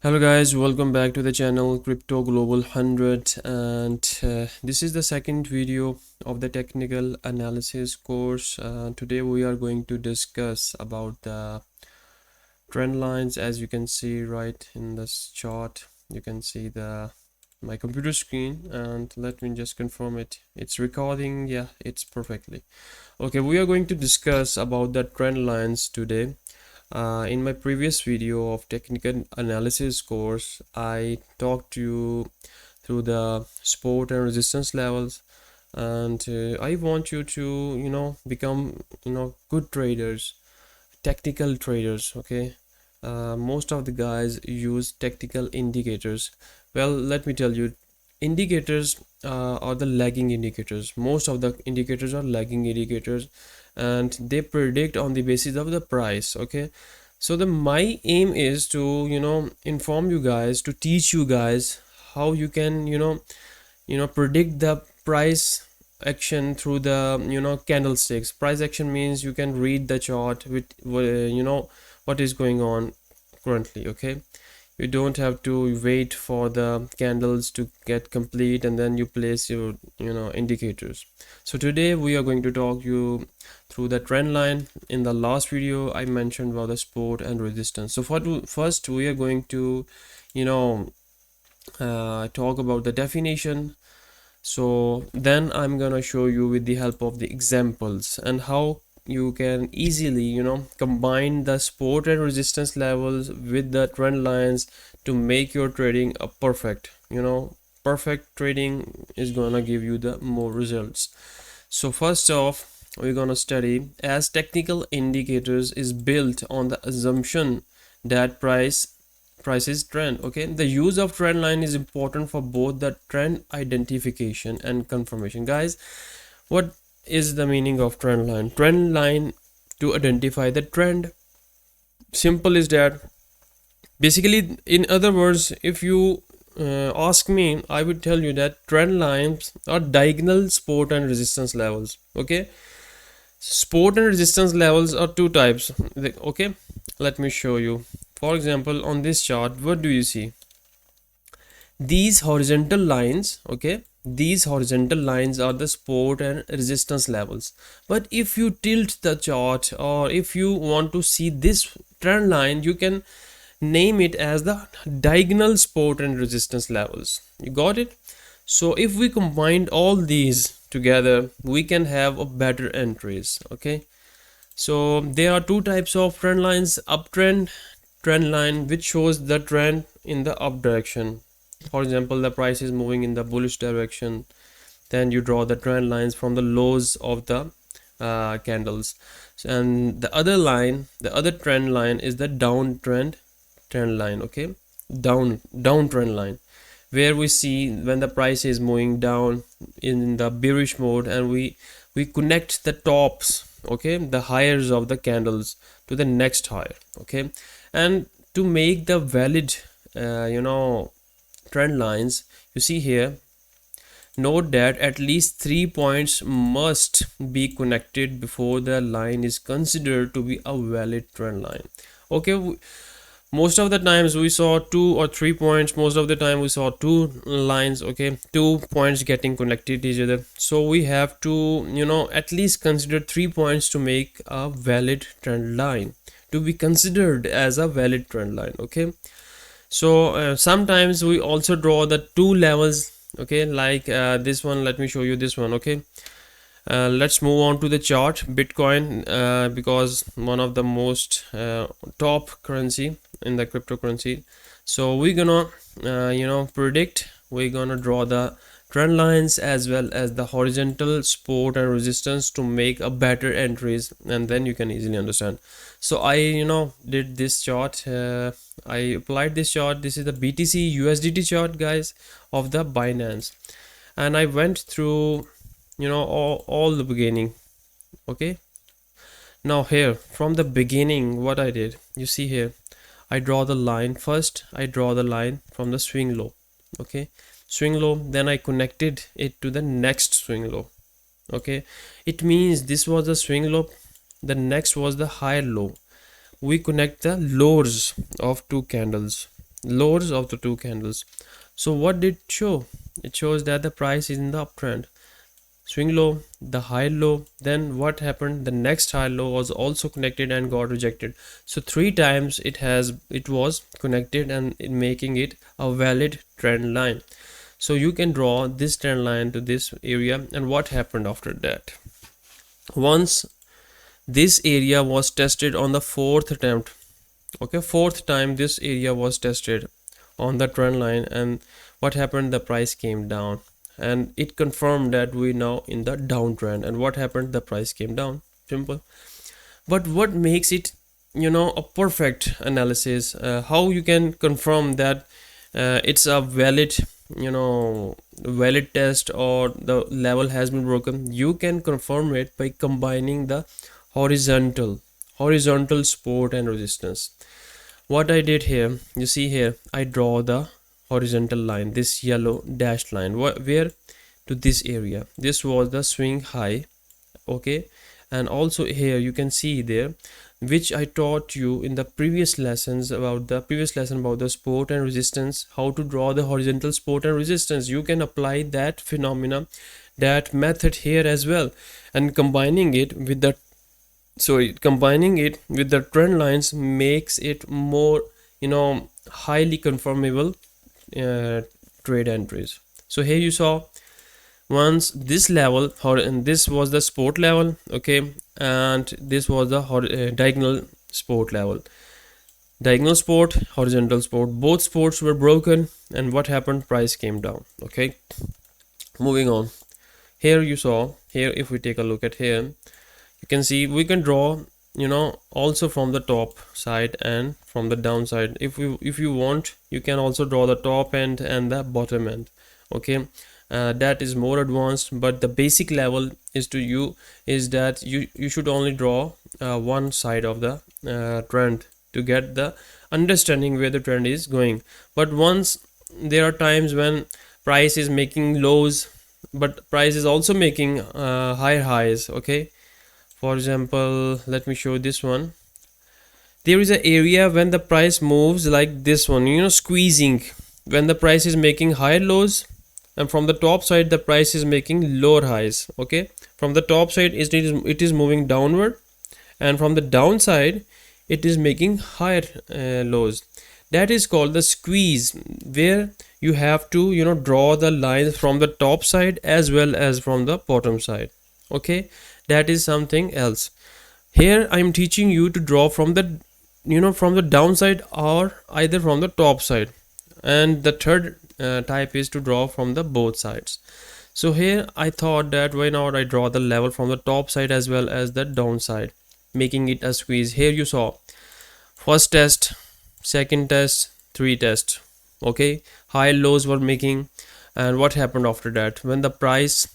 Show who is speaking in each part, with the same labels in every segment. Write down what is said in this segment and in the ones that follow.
Speaker 1: Hello guys, welcome back to the channel Crypto Global 100, and this is the second video of the technical analysis course. Today we are going to discuss about the trend lines. As you can see right in this chart, you can see my computer screen, and let me just confirm it's recording. Yeah, it's perfectly okay. We are going to discuss about the trend lines today. In my previous video of technical analysis course, I talked to you through the support and resistance levels, and I want you to become good traders, technical traders. Okay, most of the guys use technical indicators. Well, let me tell you, indicators are the lagging indicators. Most of the indicators are lagging indicators, and they predict on the basis of the price. Okay, so my aim is to inform you guys, to teach you guys how you can predict the price action through the candlesticks. Price action means you can read the chart with what is going on currently. Okay, you don't have to wait for the candles to get complete and then you place your indicators. So today we are going to talk you through the trend line. In the last video I mentioned about the support and resistance. So first we are going to talk about the definition. So then I'm gonna show you with the help of the examples and how you can easily combine the support and resistance levels with the trend lines to make your trading a perfect trading is gonna give you the more results. So first off, we're gonna study as technical indicators is built on the assumption that prices trend. Okay, the use of trend line is important for both the trend identification and confirmation. Guys, what is the meaning of trend line? Trend line to identify the trend. Simple is that, basically, in other words, if you ask me, I would tell you that trend lines are diagonal support and resistance levels. Okay, support and resistance levels are two types. Okay, let me show you. For example, on this chart, what do you see? These horizontal lines, okay, these horizontal lines are the support and resistance levels. But if you tilt the chart, or if you want to see this trend line, you can name it as the diagonal support and resistance levels. You got it? So if we combine all these together, we can have a better entries. Okay, so there are two types of trend lines: uptrend trend line, which shows the trend in the up direction. For example, the price is moving in the bullish direction, then you draw the trend lines from the lows of the candles. And the other trend line is the downtrend trend line. Okay, down trend line, where we see when the price is moving down in the bearish mode, and we connect the tops, okay, the highs of the candles to the next higher. Okay, and to make the valid trend lines, you see here, note that at least 3 points must be connected before the line is considered to be a valid trend line. Okay, most of the times we saw 2 or 3 points, most of the time we saw two lines, okay, 2 points getting connected to each other. So we have to at least consider 3 points to make a valid trend line, to be considered as a valid trend line. Okay, so sometimes we also draw the two levels. Okay, like this one. Let me show you this one. Okay, let's move on to the chart. Bitcoin, because one of the most top currency in the cryptocurrency. So we're gonna predict, we're gonna draw the trend lines as well as the horizontal support and resistance to make a better entries, and then you can easily understand. So I did this chart, I applied this chart. This is the BTC USDT chart, guys, of the Binance, and I went through all the beginning. Okay, now here from the beginning, what I did, you see here, I draw the line. First I draw the line from the swing low. Okay, swing low, then I connected it to the next swing low. Okay, it means this was the swing low, the next was the higher low. We connect the lows of two candles. lows of the two candles. So what did it show? It shows that the price is in the uptrend. Swing low, the high low, then what happened? The next high low was also connected and got rejected. So three times it was connected, and making it a valid trend line. So you can draw this trend line to this area. And what happened after that? Once this area was tested on the fourth attempt, okay, fourth time this area was tested on the trend line, and what happened? The price came down, and it confirmed that we now in the downtrend. And what happened? The price came down. Simple. But what makes it, a perfect analysis, how you can confirm that it's a valid, valid test, or the level has been broken? You can confirm it by combining the horizontal support and resistance. What I did here, you see here, I draw the horizontal line, this yellow dashed line, where to this area. This was the swing high, okay. And also here you can see there, which I taught you in the previous lessons, about the support and resistance, how to draw the horizontal support and resistance. You can apply that phenomena, that method here as well, and combining it with the trend lines makes it more, highly confirmable trade entries. So here you saw, once this level, and this was the support level, okay, and this was the diagonal support level. Diagonal support, horizontal support, both supports were broken, and what happened? Price came down. Okay, moving on. Here you saw, here if we take a look at here, you can see we can draw, also from the top side and from the downside. If you want, you can also draw the top end and the bottom end. Okay, that is more advanced, but the basic level is that you should only draw one side of the trend to get the understanding where the trend is going. But once there are times when price is making lows, but price is also making higher highs. Okay, for example, let me show this one. There is an area when the price moves like this one, squeezing, when the price is making higher lows, and from the top side the price is making lower highs. Okay, from the top side it is moving downward, and from the downside it is making higher lows. That is called the squeeze, where you have to draw the lines from the top side as well as from the bottom side. Okay, that is something else. Here I am teaching you to draw from the from the downside, or either from the top side, and the third type is to draw from the both sides. So here I thought that why not I draw the level from the top side as well as the downside, making it a squeeze. Here you saw first test, second test, three test. Okay, high lows were making, and what happened after that? When the price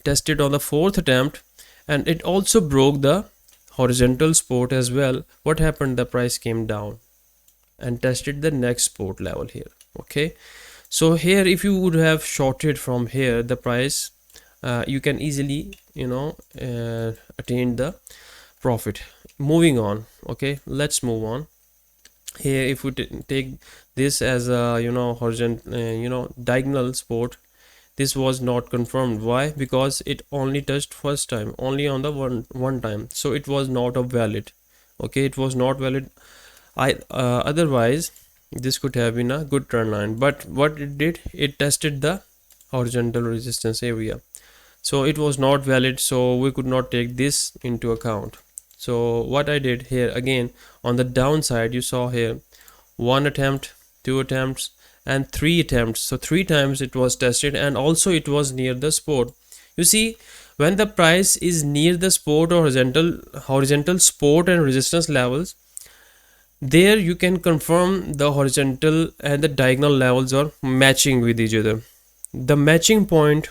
Speaker 1: tested on the fourth attempt, and it also broke the horizontal support as well, what happened? The price came down and tested the next support level here. Okay, so here if you would have shorted from here the price, you can easily attain the profit. Moving on. Okay, let's move on. Here if we take this as a horizontal diagonal support, this was not confirmed. Why? Because it only touched first time, only on the one time, so it was not a valid. Okay, it was not valid. Otherwise this could have been a good trend line, but what it did, it tested the horizontal resistance area, so it was not valid, so we could not take this into account. So what I did here, again on the downside, you saw here one attempt, two attempts, and three attempts. So three times it was tested, and also it was near the support. You see, when the price is near the support or horizontal support and resistance levels, there you can confirm the horizontal and the diagonal levels are matching with each other. The matching point,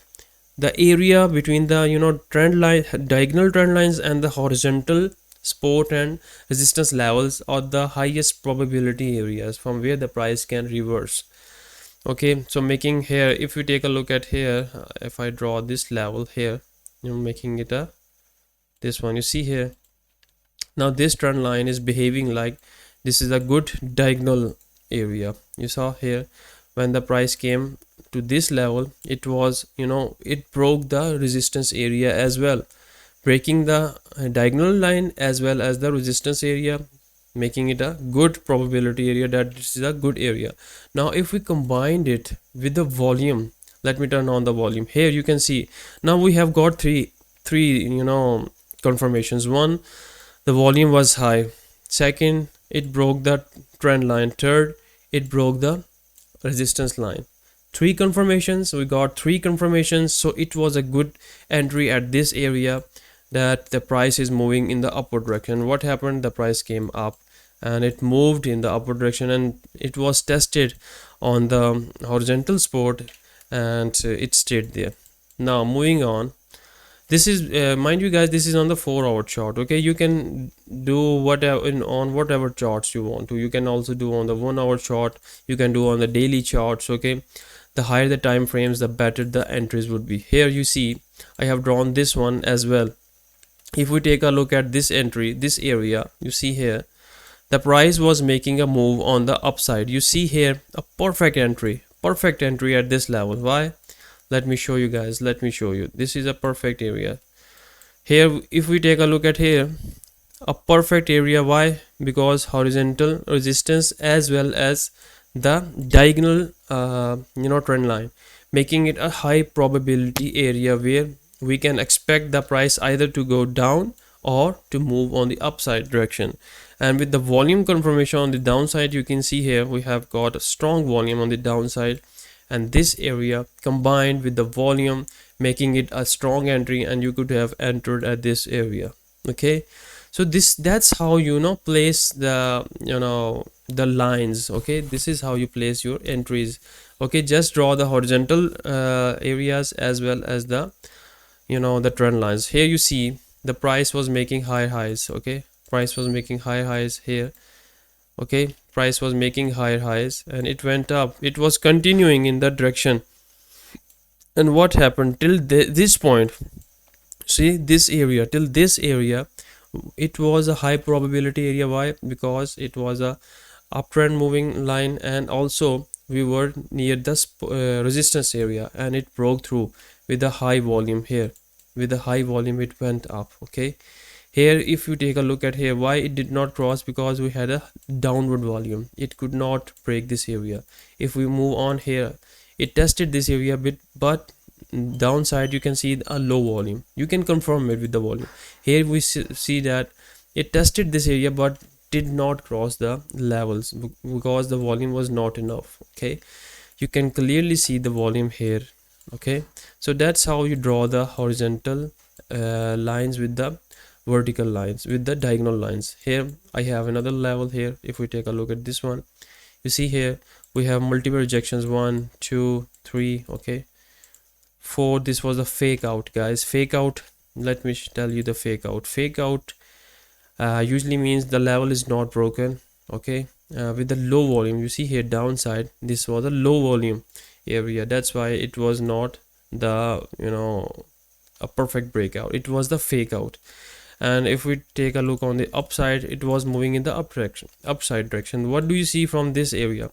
Speaker 1: the area between the trend line, diagonal trend lines, and the horizontal support and resistance levels are the highest probability areas from where the price can reverse. Okay, so making here, if we take a look at here, if I draw this level here, making it this one, you see here, now this trend line is behaving like this is a good diagonal area. You saw here when the price came to this level, it was, it broke the resistance area as well, breaking the diagonal line as well as the resistance area, making it a good probability area that this is a good area. Now if we combined it with the volume, let me turn on the volume. Here you can see now we have got three confirmations. One, the volume was high. Second, it broke the trend line. Third, it broke the resistance line. Three confirmations, we got three confirmations, so it was a good entry at this area, that the price is moving in the upward direction. What happened? The price came up and it moved in the upward direction, and it was tested on the horizontal support, and it stayed there. Now moving on, this is mind you guys, this is on the 4-hour chart. Okay, you can do whatever on whatever charts you want to. You can also do on the 1-hour chart, you can do on the daily charts. Okay, the higher the time frames, the better the entries would be. Here you see I have drawn this one as well. If we take a look at this entry, this area, you see here the price was making a move on the upside. You see here a perfect entry at this level. Why? Let me show you guys, let me show you. This is a perfect area. Here if we take a look at here, a perfect area. Why? Because horizontal resistance as well as the diagonal trend line, making it a high probability area where we can expect the price either to go down or to move on the upside direction. And with the volume confirmation on the downside, you can see here we have got a strong volume on the downside, and this area combined with the volume making it a strong entry, and you could have entered at this area. Okay, so that's how place the lines. Okay, this is how you place your entries. Okay, just draw the horizontal areas as well as the the trend lines. Here you see the price was making high highs. Okay, price was making high highs here. Okay, price was making higher highs and it went up. It was continuing in that direction, and what happened till this point? See this area, till this area it was a high probability area. Why? Because it was a uptrend moving line, and also we were near the resistance area, and it broke through with a high volume. Here with a high volume it went up. Okay, here if you take a look at here, why it did not cross? Because we had a downward volume, it could not break this area. If we move on here, it tested this area a bit, but downside you can see a low volume. You can confirm it with the volume. Here we see that it tested this area but did not cross the levels because the volume was not enough. Okay, you can clearly see the volume here. Okay, so that's how you draw the horizontal lines with the vertical lines, with the diagonal lines. Here I have another level. Here if we take a look at this one, you see here we have multiple rejections, 1 2 3, okay, 4. This was a fake out, guys. Fake out, let me tell you the fake out usually means the level is not broken. Okay, with the low volume, you see here downside, this was a low volume area, that's why it was not the a perfect breakout, it was the fake out. And if we take a look on the upside, it was moving in the upside direction. What do you see from this area?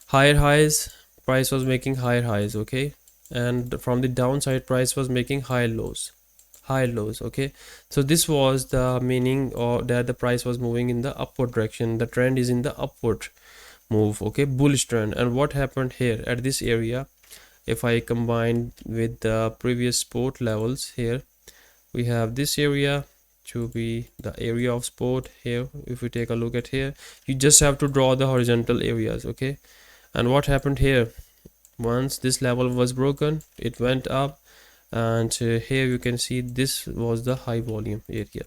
Speaker 1: Higher highs, price was making higher highs. Okay, and from the downside, price was making high lows. Okay, so this was the meaning, or that the price was moving in the upward direction. The trend is in the upward move. Okay, bullish trend. And what happened here at this area, if I combine with the previous support levels, here we have this area to be the area of support. Here if we take a look at here, you just have to draw the horizontal areas. Okay, and what happened here, once this level was broken, it went up, and here you can see this was the high volume area.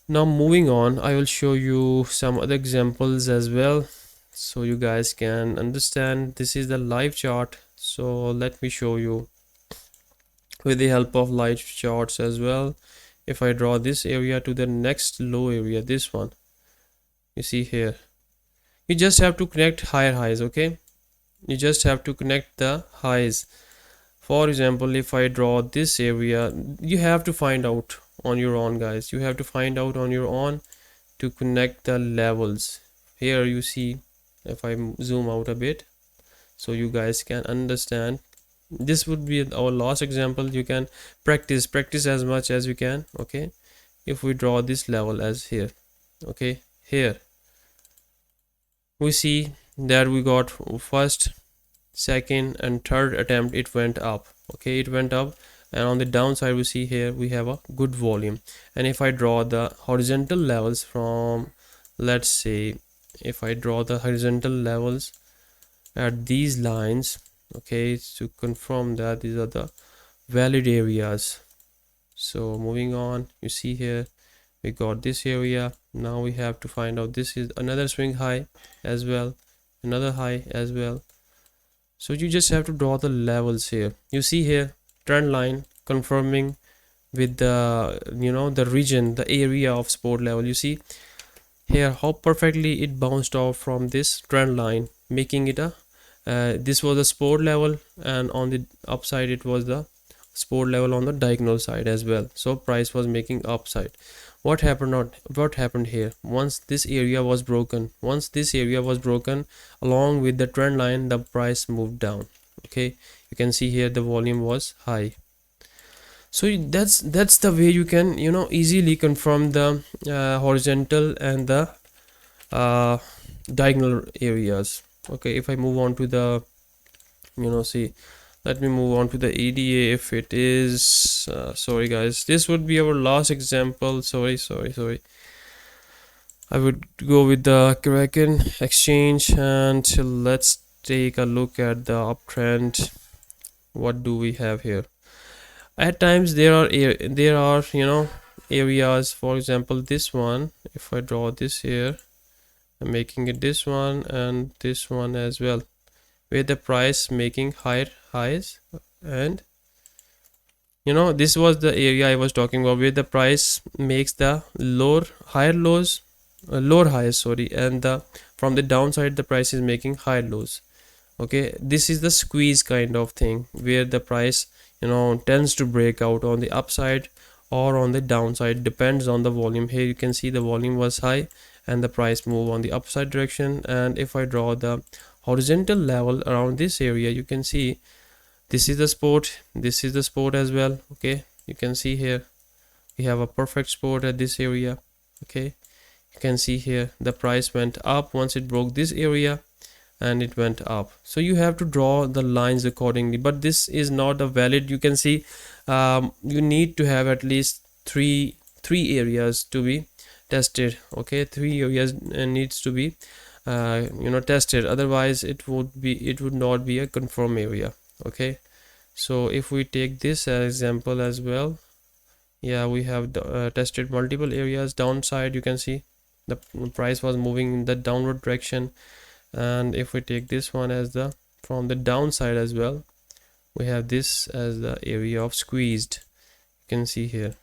Speaker 1: Now moving on, I will show you some other examples as well so you guys can understand. This is the live chart, so let me show you with the help of live charts as well. If I draw this area to the next low area, this one, you see here, you just have to connect higher highs. Okay, you just have to connect the highs. For example, if I draw this area, you have to find out on your own, guys. You have to find out on your own to connect the levels. Here you see if I zoom out a bit so you guys can understand. This would be our last example. You can practice as much as you can. Okay, if we draw this level as here, okay, here we see that we got first, second and third attempt, it went up. Okay, it went up, and on the downside we see here we have a good volume. And if I draw the horizontal levels from, let's say, if I draw the horizontal levels at these lines, okay, to confirm that these are the valid areas. So moving on, you see here we got this area. Now we have to find out, this is another swing high as well, another high as well. So you just have to draw the levels here. You see here trend line confirming with the, you know, the region, the area of support level. You see here how perfectly it bounced off from this trend line, making it a this was a support level, and on the upside it was the support level on the diagonal side as well. So price was making upside. What happened here? Once this area was broken, along with the trend line, the price moved down. Okay, you can see here the volume was high. So that's the way you can, you know, easily confirm the horizontal and the diagonal areas. Okay, if I move on to the, you know, see, let me move on to the ADA. If it is sorry guys, this would be our last example. Sorry, I would go with the Kraken exchange, and let's take a look at the uptrend. What do we have here? At times there are you know, areas, for example this one. If I draw this here, I'm making it this one and this one as well, where the price making higher highs, and you know, this was the area I was talking about, where the price makes the higher lows, lower highs, sorry, and the from the downside the price is making higher lows. Okay, this is the squeeze kind of thing, where the price, you know, tends to break out on the upside or on the downside, depends on the volume. Here you can see the volume was high and the price move on the upside direction. And if I draw the horizontal level around this area, you can see this is the support, this is the support as well. Okay, you can see here we have a perfect support at this area. Okay, you can see here the price went up once it broke this area, and it went up. So you have to draw the lines accordingly, but this is not a valid, you can see you need to have at least three areas to be tested. Okay, 3 areas needs to be you know, tested, otherwise it would not be a confirm area. Okay, so if we take this as example as well, yeah, we have tested multiple areas. Downside, you can see the price was moving in the downward direction. And if we take this one as the from the downside as well, we have this as the area of squeezed, you can see here.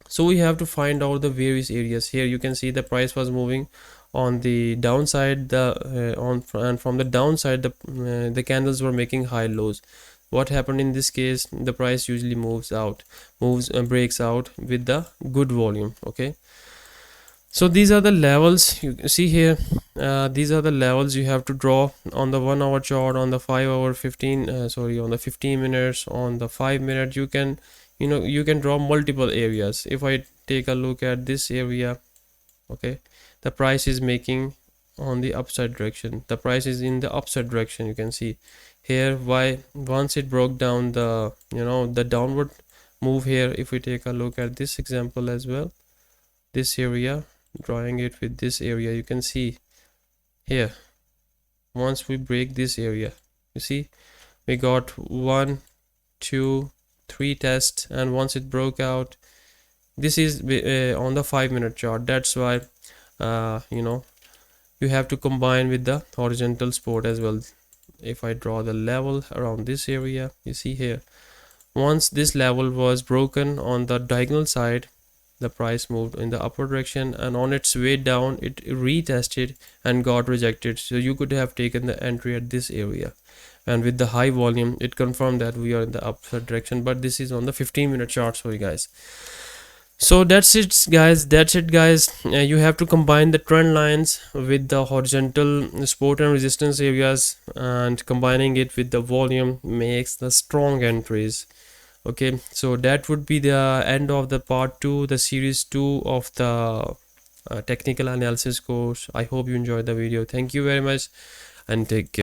Speaker 1: So we have to find out the various areas. Here you can see the price was moving on the downside, and from the downside the candles were making high lows. What happened in this case? The price usually breaks out with the good volume. Okay, so these are the levels you see here. These are the levels you have to draw on the 1 hour chart, on the 5 hour, 15 on the 15 minutes, on the 5 minute. You can, you know, you can draw multiple areas. If I take a look at this area, okay, the price is making on the upside direction, the price is in the upside direction. You can see here why once it broke down the, you know, the downward move here. If we take a look at this example as well, this area, drawing it with this area, you can see here once we break this area, you see we got 1 2 3 tests, and once it broke out, this is on the 5 minute chart. That's why you know, you have to combine with the horizontal support as well. If I draw the level around this area, you see here once this level was broken on the diagonal side, the price moved in the upward direction, and on its way down it retested and got rejected. So you could have taken the entry at this area, and with the high volume it confirmed that we are in the upward direction. But this is on the 15 minute chart, sorry guys. So that's it guys, you have to combine the trend lines with the horizontal support and resistance areas, and combining it with the volume makes the strong entries. Okay, so that would be the end of the part 2, the series 2 of the technical analysis course. I hope you enjoyed the video. Thank you very much and take care.